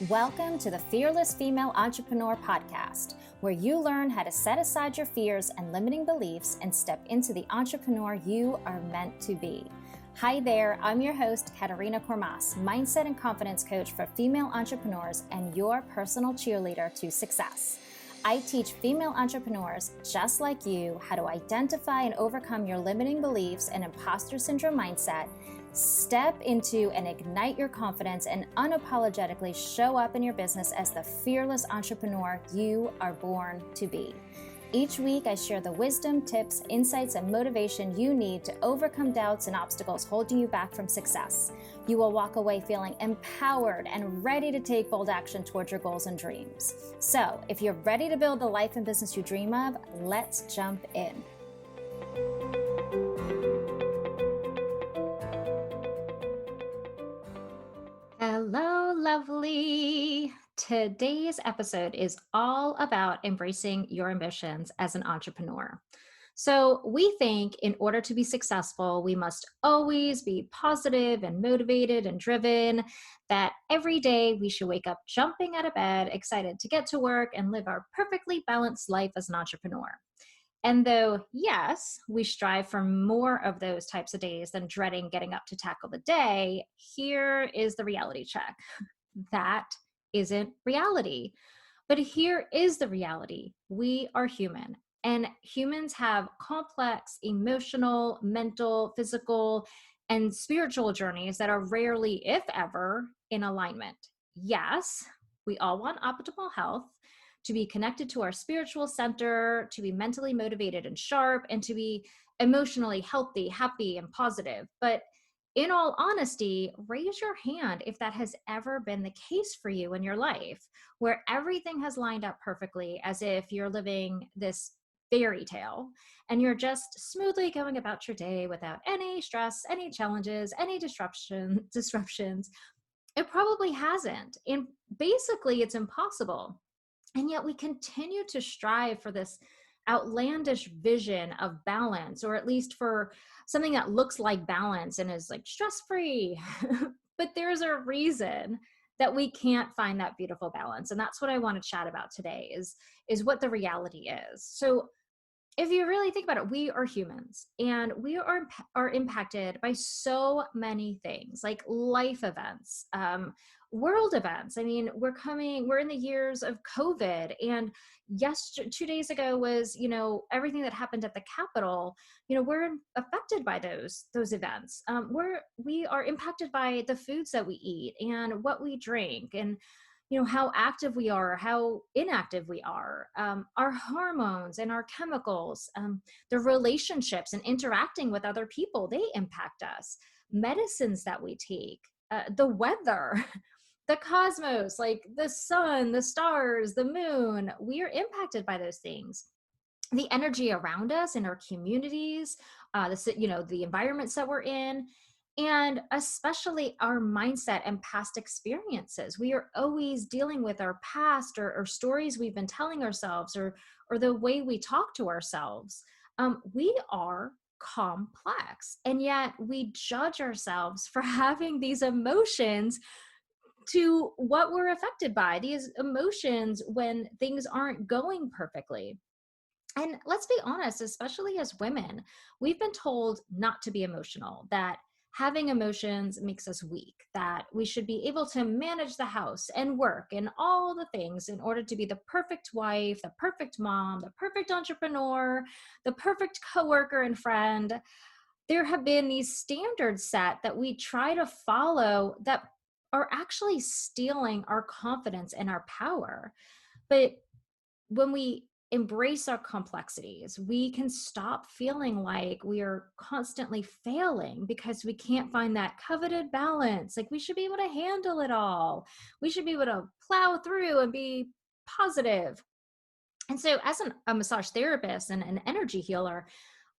Welcome to the Fearless Female Entrepreneur Podcast, where you learn how to set aside your fears and limiting beliefs and step into the entrepreneur you are meant to be. Hi there, I'm your host, Katerina Kormas, mindset and confidence coach for female entrepreneurs and your personal cheerleader to success. I teach female entrepreneurs just like you how to identify and overcome your limiting beliefs and imposter syndrome mindset, step into and ignite your confidence, and unapologetically show up in your business as the fearless entrepreneur you are born to be. Each week, I share the wisdom, tips, insights, and motivation you need to overcome doubts and obstacles holding you back from success. You will walk away feeling empowered and ready to take bold action towards your goals and dreams. So, if you're ready to build the life and business you dream of, let's jump in. Hello, lovely. Today's episode is all about embracing your ambitions as an entrepreneur. So we think in order to be successful, we must always be positive and motivated and driven, that every day we should wake up jumping out of bed, excited to get to work and live our perfectly balanced life as an entrepreneur. And though, yes, we strive for more of those types of days than dreading getting up to tackle the day, here is the reality check. That isn't reality. But here is the reality. We are human, and humans have complex emotional, mental, physical, and spiritual journeys that are rarely, if ever, in alignment. Yes, we all want optimal health, to be connected to our spiritual center, to be mentally motivated and sharp, and to be emotionally healthy, happy, and positive. But in all honesty, raise your hand if that has ever been the case for you in your life, where everything has lined up perfectly as if you're living this fairy tale and you're just smoothly going about your day without any stress, any challenges, any disruptions. It probably hasn't. And basically, it's impossible. And yet we continue to strive for this outlandish vision of balance, or at least for something that looks like balance and is like stress-free. But there's a reason that we can't find that beautiful balance. And that's what I want to chat about today is what the reality is. So if you really think about it, we are humans and we are impacted by so many things like life events, world events. I mean, we're in the years of COVID, and 2 days ago was, everything that happened at the Capitol. We're affected by those events. We are impacted by the foods that we eat and what we drink, and how active we are, how inactive we are, our hormones and our chemicals, the relationships and interacting with other people, they impact us. Medicines that we take, the weather, the cosmos, like the sun, the stars, the moon, we are impacted by those things. The energy around us in our communities, the environments that we're in, and especially our mindset and past experiences. We are always dealing with our past or stories we've been telling ourselves, or the way we talk to ourselves. We are complex, and yet we judge ourselves for having these emotions to what we're affected by, these emotions when things aren't going perfectly. And let's be honest, especially as women, we've been told not to be emotional, that having emotions makes us weak, that we should be able to manage the house and work and all the things in order to be the perfect wife, the perfect mom, the perfect entrepreneur, the perfect coworker and friend. There have been these standards set that we try to follow that are actually stealing our confidence and our power. But when we embrace our complexities, we can stop feeling like we are constantly failing because we can't find that coveted balance. Like, we should be able to handle it all. We should be able to plow through and be positive. And so as a massage therapist and an energy healer,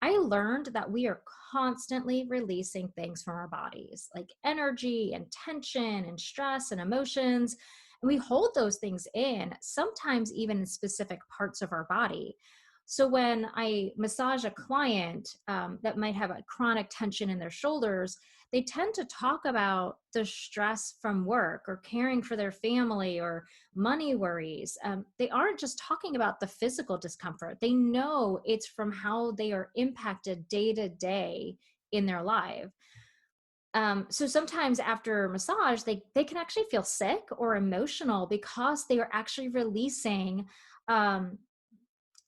I learned that we are constantly releasing things from our bodies, like energy and tension and stress and emotions. And we hold those things in, sometimes even in specific parts of our body. So when I massage a client that might have a chronic tension in their shoulders, they tend to talk about the stress from work or caring for their family or money worries. They aren't just talking about the physical discomfort. They know it's from how they are impacted day to day in their life. So sometimes after massage, they can actually feel sick or emotional because they are actually releasing um,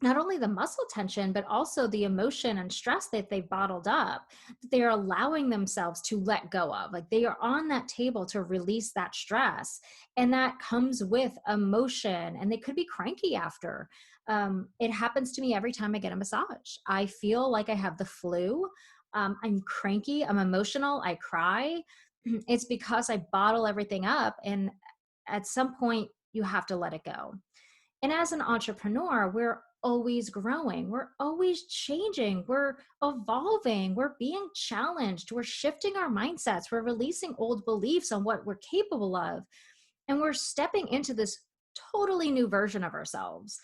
not only the muscle tension, but also the emotion and stress that they've bottled up, that they are allowing themselves to let go of. Like they are on that table to release that stress. And that comes with emotion, and they could be cranky after. It happens to me every time I get a massage. I feel like I have the flu. I'm cranky, I'm emotional, I cry. It's because I bottle everything up. And at some point, you have to let it go. And as an entrepreneur, we're always growing, we're always changing, we're evolving, we're being challenged, we're shifting our mindsets, we're releasing old beliefs on what we're capable of, and we're stepping into this totally new version of ourselves.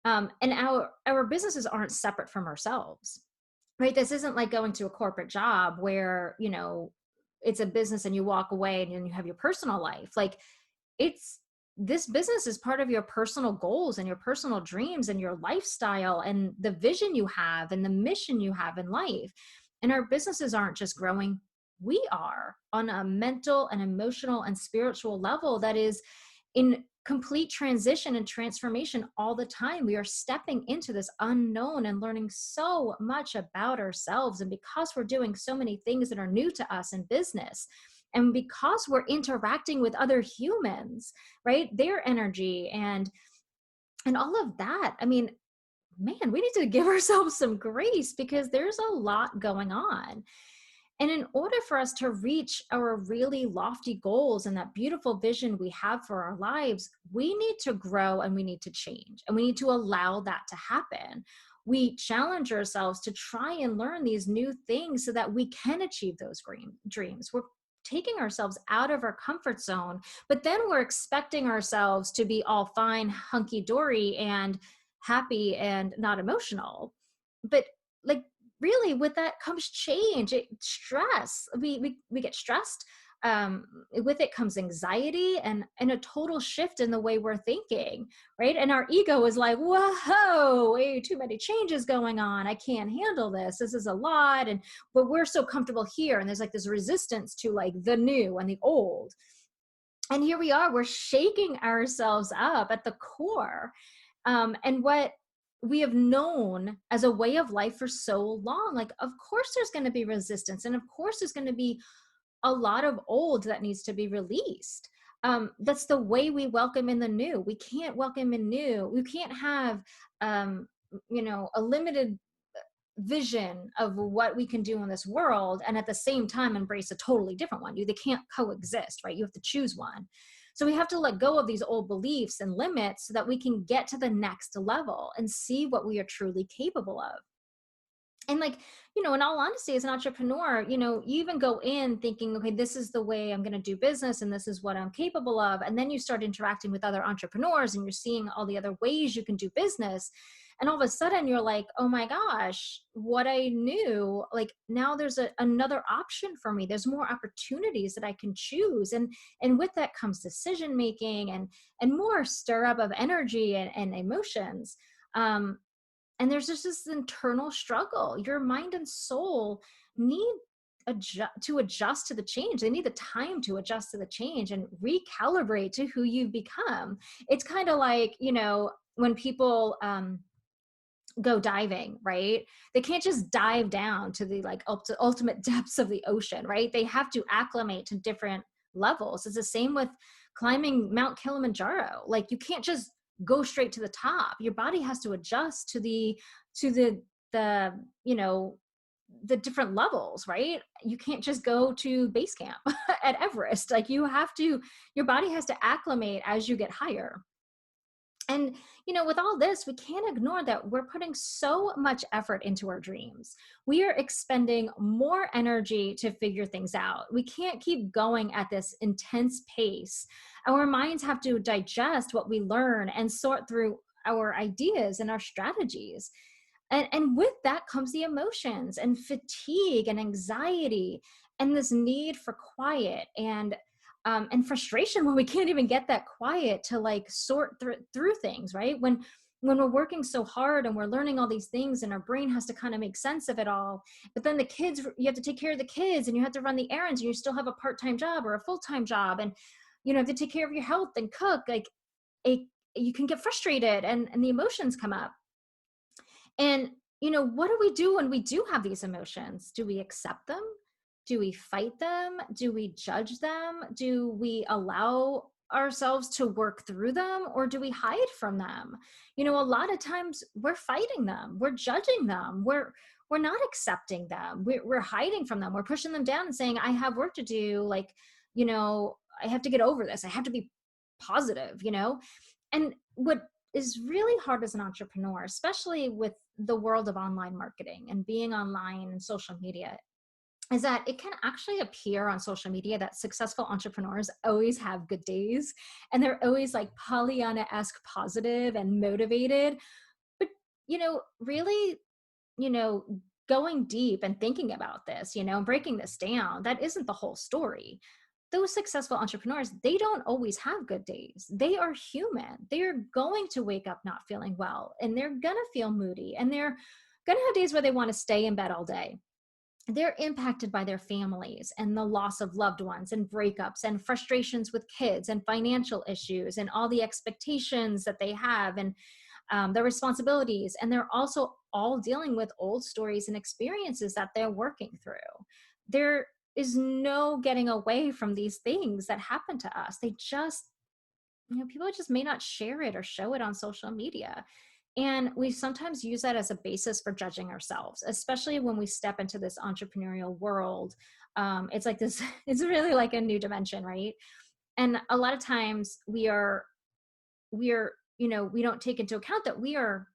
And our businesses aren't separate from ourselves, right? This isn't like going to a corporate job where, it's a business and you walk away and then you have your personal life. Like it's this business is part of your personal goals and your personal dreams and your lifestyle and the vision you have and the mission you have in life. And our businesses aren't just growing, we are on a mental and emotional and spiritual level that is in complete transition and transformation all the time. We are stepping into this unknown and learning so much about ourselves. And because we're doing so many things that are new to us in business, and because we're interacting with other humans, right, their energy and all of that, I mean, man, we need to give ourselves some grace because there's a lot going on. And in order for us to reach our really lofty goals and that beautiful vision we have for our lives, we need to grow and we need to change and we need to allow that to happen. We challenge ourselves to try and learn these new things so that we can achieve those dreams. We're taking ourselves out of our comfort zone, but then we're expecting ourselves to be all fine, hunky dory, and happy and not emotional. But like, really with that comes change, stress. We get stressed. With it comes anxiety and a total shift in the way we're thinking, right? And our ego is like, whoa, way too many changes going on, I can't handle this is a lot. And but we're so comfortable here, and there's like this resistance to like the new and the old. And here we are, we're shaking ourselves up at the core. And what we have known as a way of life for so long, like, of course, there's going to be resistance. And of course, there's going to be a lot of old that needs to be released. That's the way we welcome in the new. We can't welcome in new. We can't have, a limited vision of what we can do in this world and at the same time embrace a totally different one. They can't coexist, right? You have to choose one. So we have to let go of these old beliefs and limits so that we can get to the next level and see what we are truly capable of. And like, in all honesty, as an entrepreneur, you even go in thinking, okay, this is the way I'm going to do business and this is what I'm capable of. And then you start interacting with other entrepreneurs and you're seeing all the other ways you can do business. And all of a sudden you're like, oh my gosh, what I knew, like now there's another option for me. There's more opportunities that I can choose. And with that comes decision making and more stir up of energy and emotions. And there's just this internal struggle. Your mind and soul need to adjust to the change. They need the time to adjust to the change and recalibrate to who you've become. It's kind of like, when people go diving, right? They can't just dive down to the like ultimate depths of the ocean, right? They have to acclimate to different levels. It's the same with climbing Mount Kilimanjaro. Like you can't just go straight to the top. Your body has to adjust to the the different levels, right? You can't just go to base camp at Everest. Like your body has to acclimate as you get higher. And, with all this, we can't ignore that we're putting so much effort into our dreams. We are expending more energy to figure things out. We can't keep going at this intense pace. Our minds have to digest what we learn and sort through our ideas and our strategies. And with that comes the emotions and fatigue and anxiety and this need for quiet and frustration when we can't even get that quiet to like sort through things, right? When we're working so hard and we're learning all these things and our brain has to kind of make sense of it all, but then the kids, you have to take care of the kids and you have to run the errands and you still have a part-time job or a full-time job, and have to take care of your health and cook, like a you can get frustrated and the emotions come up. And, what do we do when we do have these emotions? Do we accept them? Do we fight them? Do we judge them? Do we allow ourselves to work through them, or do we hide from them? A lot of times we're fighting them, we're judging them, we're not accepting them, we're hiding from them, we're pushing them down and saying, I have work to do, like, I have to get over this, I have to be positive. And what is really hard as an entrepreneur, especially with the world of online marketing and being online and social media, is that it can actually appear on social media that successful entrepreneurs always have good days and they're always like Pollyanna-esque positive and motivated. But, really, you know, going deep and thinking about this, and breaking this down, that isn't the whole story. Those successful entrepreneurs, they don't always have good days. They are human. They're going to wake up not feeling well, and they're going to feel moody, and they're going to have days where they want to stay in bed all day. They're impacted by their families and the loss of loved ones and breakups and frustrations with kids and financial issues and all the expectations that they have, and their responsibilities. And they're also all dealing with old stories and experiences that they're working through. There is no getting away from these things that happen to us. They just, people just may not share it or show it on social media. And we sometimes use that as a basis for judging ourselves, especially when we step into this entrepreneurial world. It's like this, it's really like a new dimension, right? And a lot of times we're we don't take into account that we are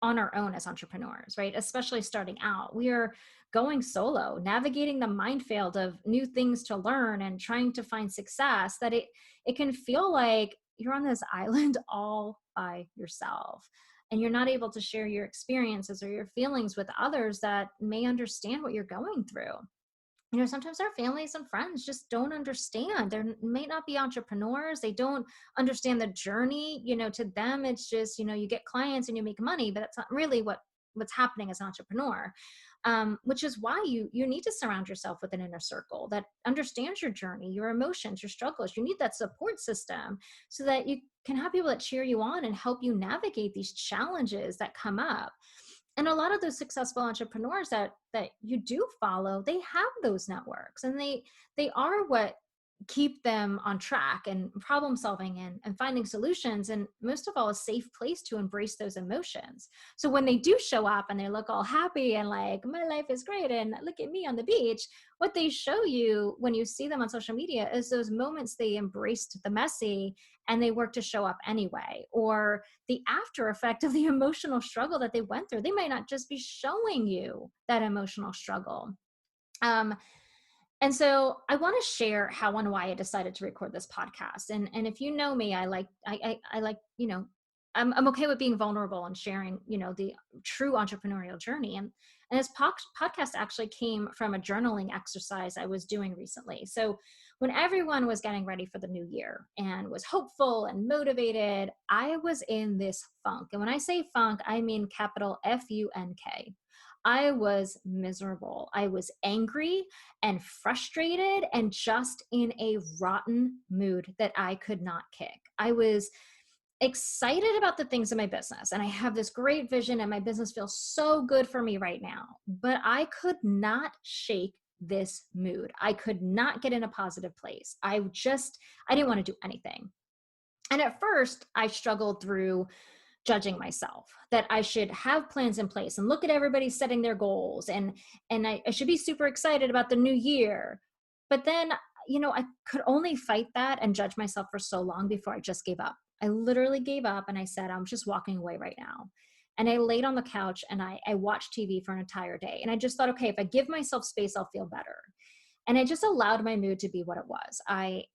on our own as entrepreneurs, right? Especially starting out, we are going solo, navigating the minefield of new things to learn and trying to find success, that it can feel like you're on this island all by yourself, and you're not able to share your experiences or your feelings with others that may understand what you're going through. Sometimes our families and friends just don't understand. They may not be entrepreneurs. They don't understand the journey. To them, it's just, you get clients and you make money, but that's not really what's happening as an entrepreneur. Which is why you need to surround yourself with an inner circle that understands your journey, your emotions, your struggles. You need that support system so that you can have people that cheer you on and help you navigate these challenges that come up. And a lot of those successful entrepreneurs that you do follow, they have those networks, and they are what keep them on track and problem solving and finding solutions, and most of all, a safe place to embrace those emotions. So when they do show up and they look all happy and like, my life is great and look at me on the beach, what they show you when you see them on social media is those moments they embraced the messy and they work to show up anyway, or the after effect of the emotional struggle that they went through. They might not just be showing you that emotional struggle. And so I want to share how and why I decided to record this podcast. And if you know me, I like, I'm okay with being vulnerable and sharing, the true entrepreneurial journey. And this podcast actually came from a journaling exercise I was doing recently. So when everyone was getting ready for the new year and was hopeful and motivated, I was in this funk. And when I say funk, I mean capital Funk. I was miserable. I was angry and frustrated and just in a rotten mood that I could not kick. I was excited about the things in my business, and I have this great vision and my business feels so good for me right now, but I could not shake this mood. I could not get in a positive place. I didn't want to do anything. And at first I struggled through judging myself, that I should have plans in place and look at everybody setting their goals, and I should be super excited about the new year. But then, I could only fight that and judge myself for so long before I just gave up. I literally gave up and I said, I'm just walking away right now. And I laid on the couch and I watched TV for an entire day. And I just thought, okay, if I give myself space, I'll feel better. And I just allowed my mood to be what it was. I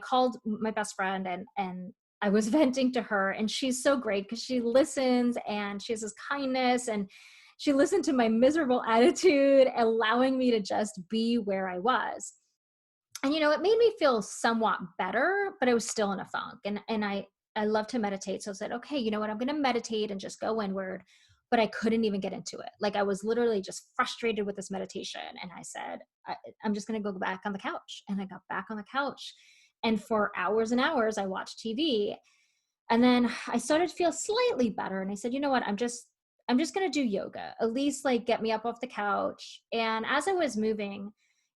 called my best friend and I was venting to her, and she's so great because she listens and she has this kindness, and she listened to my miserable attitude, allowing me to just be where I was. And it made me feel somewhat better, but I was still in a funk. And I love to meditate. So I said, okay, you know what? I'm going to meditate and just go inward. But I couldn't even get into it. Like I was literally just frustrated with this meditation. And I said, I'm just going to go back on the couch. And I got back on the couch. And for hours and hours, I watched TV. And then I started to feel slightly better. And I said, you know what? I'm just going to do yoga, at least like get me up off the couch. And as I was moving,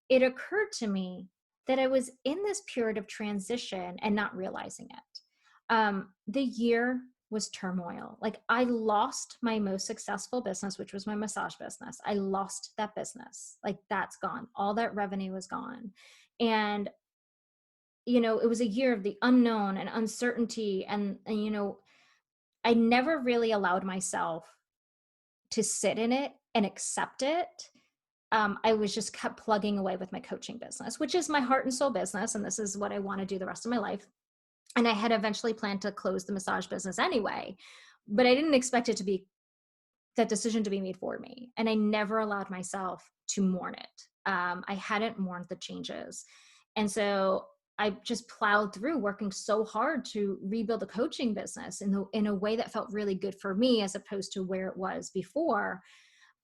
it occurred to me that I was in this period of transition and not realizing it. The year was turmoil. Like I lost my most successful business, which was my massage business. I lost that business. Like that's gone. All that revenue is gone. And it was a year of the unknown and uncertainty. And I never really allowed myself to sit in it and accept it. I was just kept plugging away with my coaching business, which is my heart and soul business. And this is what I want to do the rest of my life. And I had eventually planned to close the massage business anyway, but I didn't expect it to be that decision to be made for me. And I never allowed myself to mourn it. I hadn't mourned the changes. And so I just plowed through working so hard to rebuild the coaching business in a way that felt really good for me as opposed to where it was before.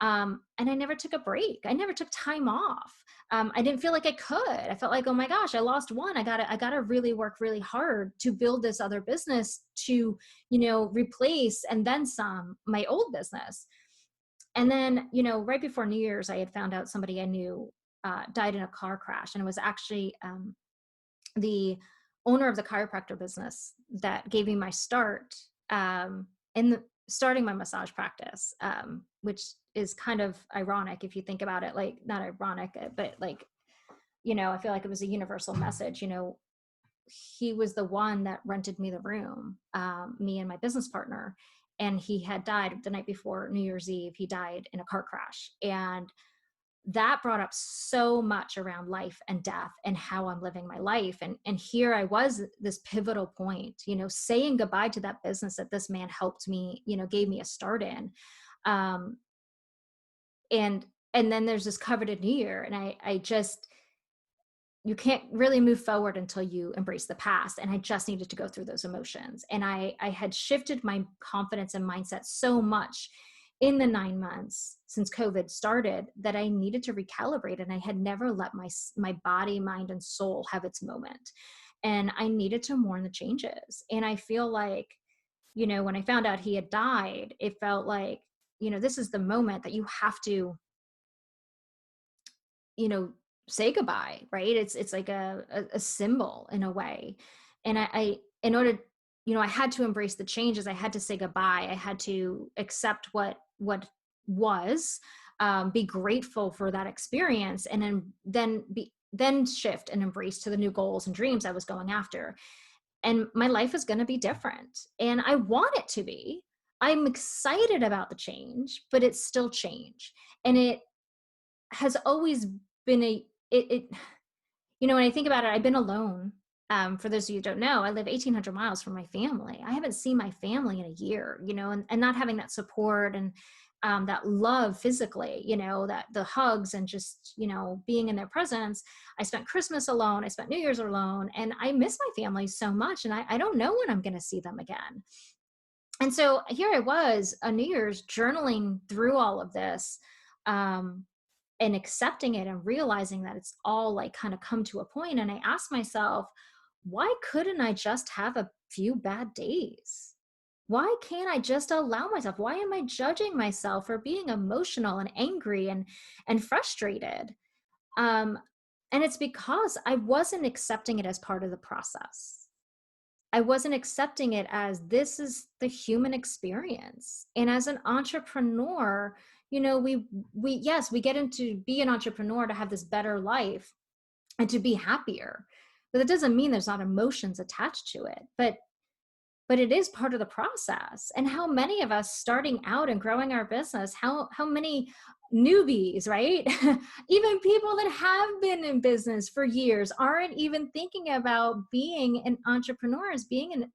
And I never took a break. I never took time off. I didn't feel like I could. I felt like, oh my gosh, I lost one. I gotta really work really hard to build this other business to, replace and then some my old business. And then, right before New Year's, I had found out somebody I knew died in a car crash, and it was actually the owner of the chiropractor business that gave me my start in starting my massage practice, which is kind of ironic if you think about it. Like not ironic, but like, I feel like it was a universal message. He was the one that rented me the room, me and my business partner, and he had died the night before New Year's Eve. He died in a car crash, and that brought up so much around life and death and how I'm living my life. And here I was, this pivotal point, saying goodbye to that business that this man helped me, gave me a start in. Um, and then there's this coveted New Year. And I just, you can't really move forward until you embrace the past. And I just needed to go through those emotions. And I had shifted my confidence and mindset so much in the 9 months since COVID started that I needed to recalibrate. And I had never let my body, mind, and soul have its moment. And I needed to mourn the changes. And I feel like, when I found out he had died, it felt like, this is the moment that you have to, say goodbye, right? It's like a symbol in a way. And I in order, I had to embrace the changes. I had to say goodbye. I had to accept what was, be grateful for that experience, and then shift and embrace to the new goals and dreams I was going after. And my life is going to be different, and I want it to be. I'm excited about the change, but it's still change. And it has always been when I think about it, I've been alone. For those of you who don't know, I live 1,800 miles from my family. I haven't seen my family in a year, and not having that support and that love physically, that the hugs and just, being in their presence. I spent Christmas alone. I spent New Year's alone, and I miss my family so much. And I don't know when I'm going to see them again. And so here I was on New Year's journaling through all of this, and accepting it and realizing that it's all like kind of come to a point. And I asked myself, why couldn't I just have a few bad days? Why can't I just allow myself? Why am I judging myself for being emotional and angry and frustrated? And it's because I wasn't accepting it as part of the process. I wasn't accepting it as this is the human experience. And as an entrepreneur, we get into be an entrepreneur to have this better life and to be happier. But that doesn't mean there's not emotions attached to it. But it is part of the process. And how many of us starting out and growing our business, how many newbies, right? Even people that have been in business for years aren't even thinking about being an entrepreneur as being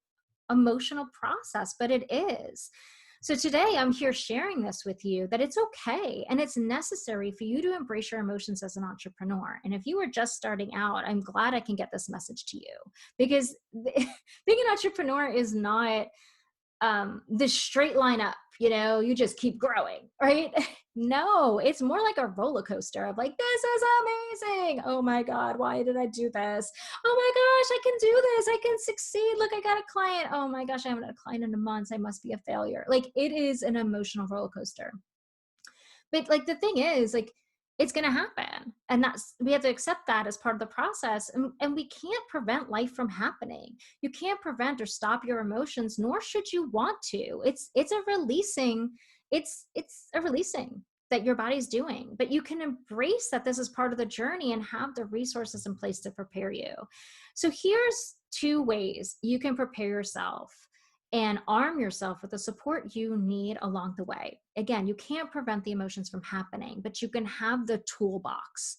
emotional process, but it is. So today I'm here sharing this with you, that it's okay and it's necessary for you to embrace your emotions as an entrepreneur. And if you are just starting out, I'm glad I can get this message to you, because being an entrepreneur is not this straight line up, you just keep growing, right? No, it's more like a roller coaster of like, this is amazing. Oh my God, why did I do this? Oh my gosh, I can do this. I can succeed. Look, I got a client. Oh my gosh, I haven't had a client in a month. I must be a failure. Like, it is an emotional roller coaster. But like, the thing is, like, it's going to happen, and we have to accept that as part of the process, and we can't prevent life from happening. You can't prevent or stop your emotions, nor should you want to. It's a releasing that your body's doing, but you can embrace that this is part of the journey and have the resources in place to prepare you. So here's two ways you can prepare yourself and arm yourself with the support you need along the way. Again, you can't prevent the emotions from happening, but you can have the toolbox.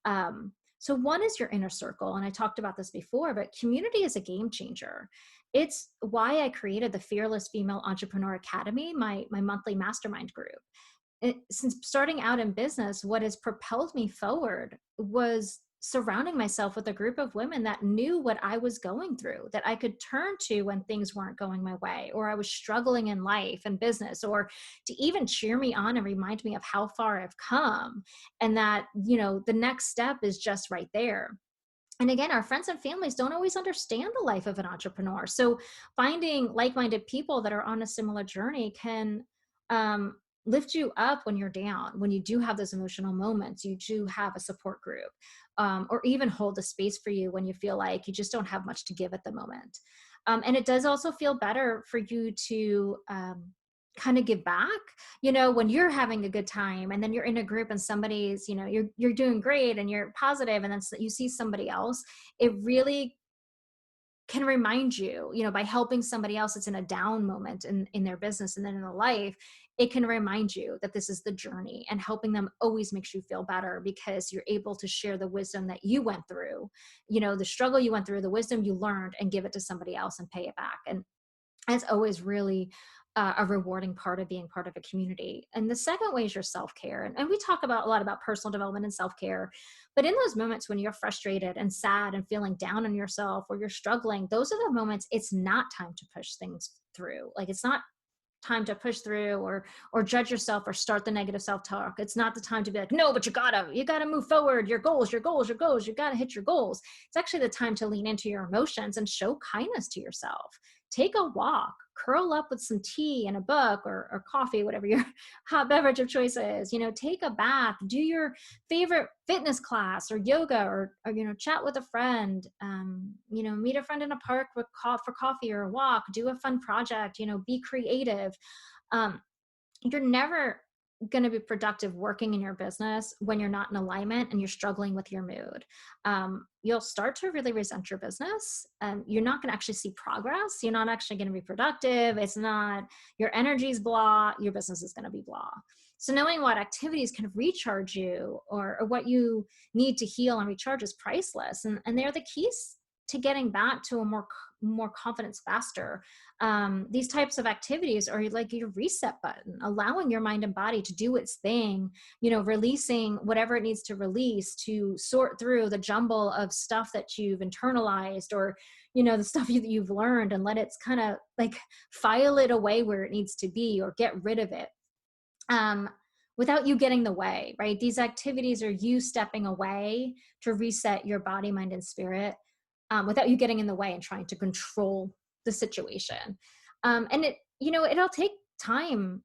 So one is your inner circle. And I talked about this before, but community is a game changer. It's why I created the Fearless Female Entrepreneur Academy, my monthly mastermind group. Since starting out in business, what has propelled me forward was surrounding myself with a group of women that knew what I was going through, that I could turn to when things weren't going my way, or I was struggling in life and business, or to even cheer me on and remind me of how far I've come, and that, the next step is just right there. And again, our friends and families don't always understand the life of an entrepreneur. So finding like-minded people that are on a similar journey can lift you up when you're down, when you do have those emotional moments. You do have a support group, or even hold a space for you when you feel like you just don't have much to give at the moment. And it does also feel better for you to kind of give back, when you're having a good time, and then you're in a group and somebody's, you're doing great and you're positive, and then you see somebody else. It really can remind you, by helping somebody else that's in a down moment in their business and then in their life, it can remind you that this is the journey, and helping them always makes you feel better, because you're able to share the wisdom that you went through, the struggle you went through, the wisdom you learned, and give it to somebody else and pay it back. And it's always really a rewarding part of being part of a community. And the second way is your self-care. And we talk about a lot about personal development and self-care, but in those moments when you're frustrated and sad and feeling down on yourself, or you're struggling, those are the moments it's not time to push things through. Like, it's not time to push through or judge yourself or start the negative self-talk. It's not the time to be like, no, but you gotta move forward. Your goals, you gotta hit your goals. It's actually the time to lean into your emotions and show kindness to yourself. Take a walk, curl up with some tea and a book, or coffee, whatever your hot beverage of choice is. Take a bath, do your favorite fitness class or yoga, or chat with a friend, meet a friend in a park for coffee or a walk, do a fun project, be creative. You're never going to be productive working in your business when you're not in alignment and you're struggling with your mood. You'll start to really resent your business. You're not going to actually see progress. You're not actually going to be productive. It's not, your energy's blah, your business is going to be blah. So knowing what activities can recharge you, or what you need to heal and recharge, is priceless. And they're the keys to getting back to a more confidence faster. These types of activities are like your reset button, allowing your mind and body to do its thing, releasing whatever it needs to release, to sort through the jumble of stuff that you've internalized, or, the stuff that you've learned, and let it kind of like file it away where it needs to be, or get rid of it. Without you getting in the way, right? These activities are you stepping away to reset your body, mind, and spirit, without you getting in the way and trying to control the situation. And it'll take time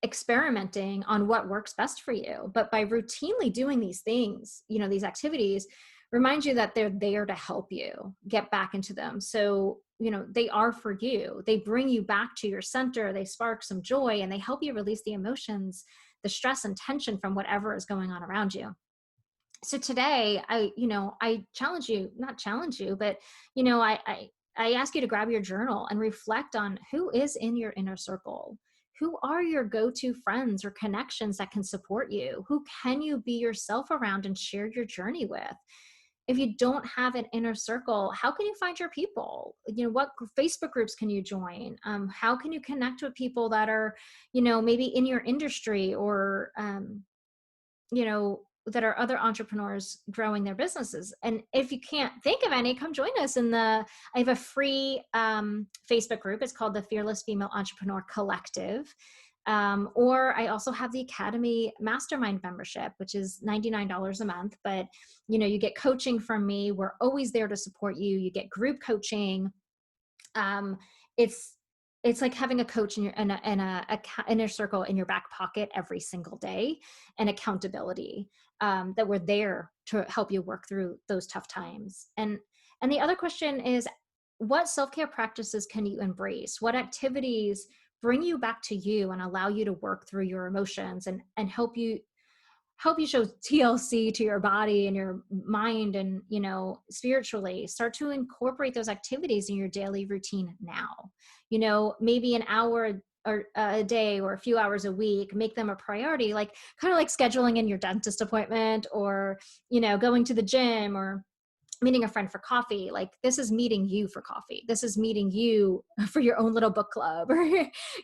experimenting on what works best for you. But by routinely doing these things, these activities remind you that they're there to help you get back into them. So, they are for you. They bring you back to your center. They spark some joy, and they help you release the emotions, the stress and tension from whatever is going on around you. So today, I challenge you, not challenge you, but, I ask you to grab your journal and reflect on who is in your inner circle. Who are your go-to friends or connections that can support you? Who can you be yourself around and share your journey with? if you don't have an inner circle, how can you find your people? What Facebook groups can you join? How can you connect with people that are, maybe in your industry, or that are other entrepreneurs growing their businesses? And if you can't think of any, come join us I have a free Facebook group. It's called the Fearless Female Entrepreneur Collective. Or I also have the Academy Mastermind membership, which is $99 a month. But, you get coaching from me. We're always there to support you. You get group coaching. It's like having a coach in a inner circle in your back pocket every single day, and accountability, that we're there to help you work through those tough times. And the other question is, what self-care practices can you embrace? What activities bring you back to you and allow you to work through your emotions, and help you show TLC to your body and your mind, and, spiritually start to incorporate those activities in your daily routine now. Maybe an hour or a day, or a few hours a week, make them a priority, like kind of like scheduling in your dentist appointment, or, going to the gym, or meeting a friend for coffee. Like, this is meeting you for coffee. This is meeting you for your own little book club, or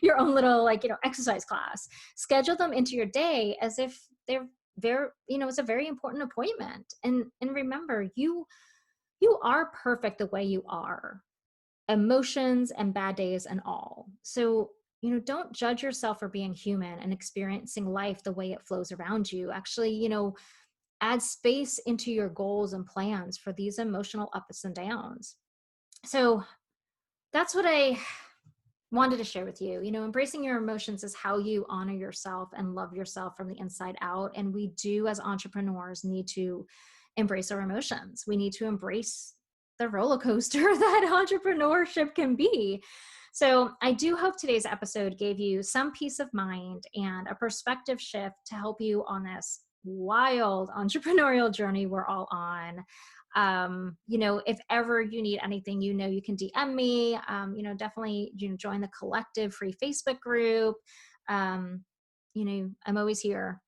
your own little, exercise class. Schedule them into your day as if they're very, it's a very important appointment. And remember, you are perfect the way you are, emotions and bad days and all. So, don't judge yourself for being human and experiencing life the way it flows around you. Actually, add space into your goals and plans for these emotional ups and downs. So that's what I wanted to share with you. Embracing your emotions is how you honor yourself and love yourself from the inside out. And we do, as entrepreneurs, need to embrace our emotions. We need to embrace the roller coaster that entrepreneurship can be. So I do hope today's episode gave you some peace of mind and a perspective shift to help you on this wild entrepreneurial journey we're all on. If ever you need anything, you can DM me. Definitely, join the collective free Facebook group. I'm always here.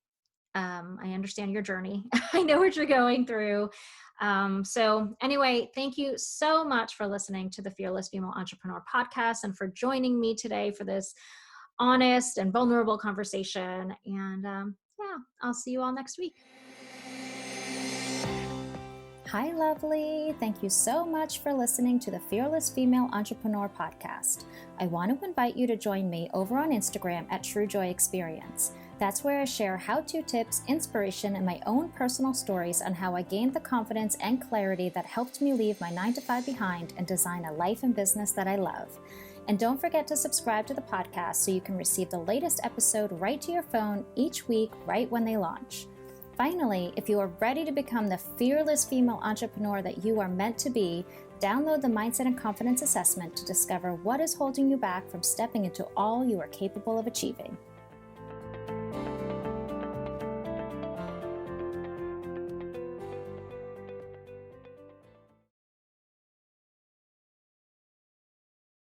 I understand your journey. I know what you're going through. So anyway, thank you so much for listening to the Fearless Female Entrepreneur podcast, and for joining me today for this honest and vulnerable conversation. And I'll see you all next week. Hi, lovely. Thank you so much for listening to the Fearless Female Entrepreneur podcast. I want to invite you to join me over on Instagram at True Joy Experience. That's where I share how-to tips, inspiration, and my own personal stories on how I gained the confidence and clarity that helped me leave my 9-to-5 behind and design a life and business that I love. And don't forget to subscribe to the podcast so you can receive the latest episode right to your phone each week, right when they launch. Finally, if you are ready to become the fearless female entrepreneur that you are meant to be, download the Mindset and Confidence Assessment to discover what is holding you back from stepping into all you are capable of achieving.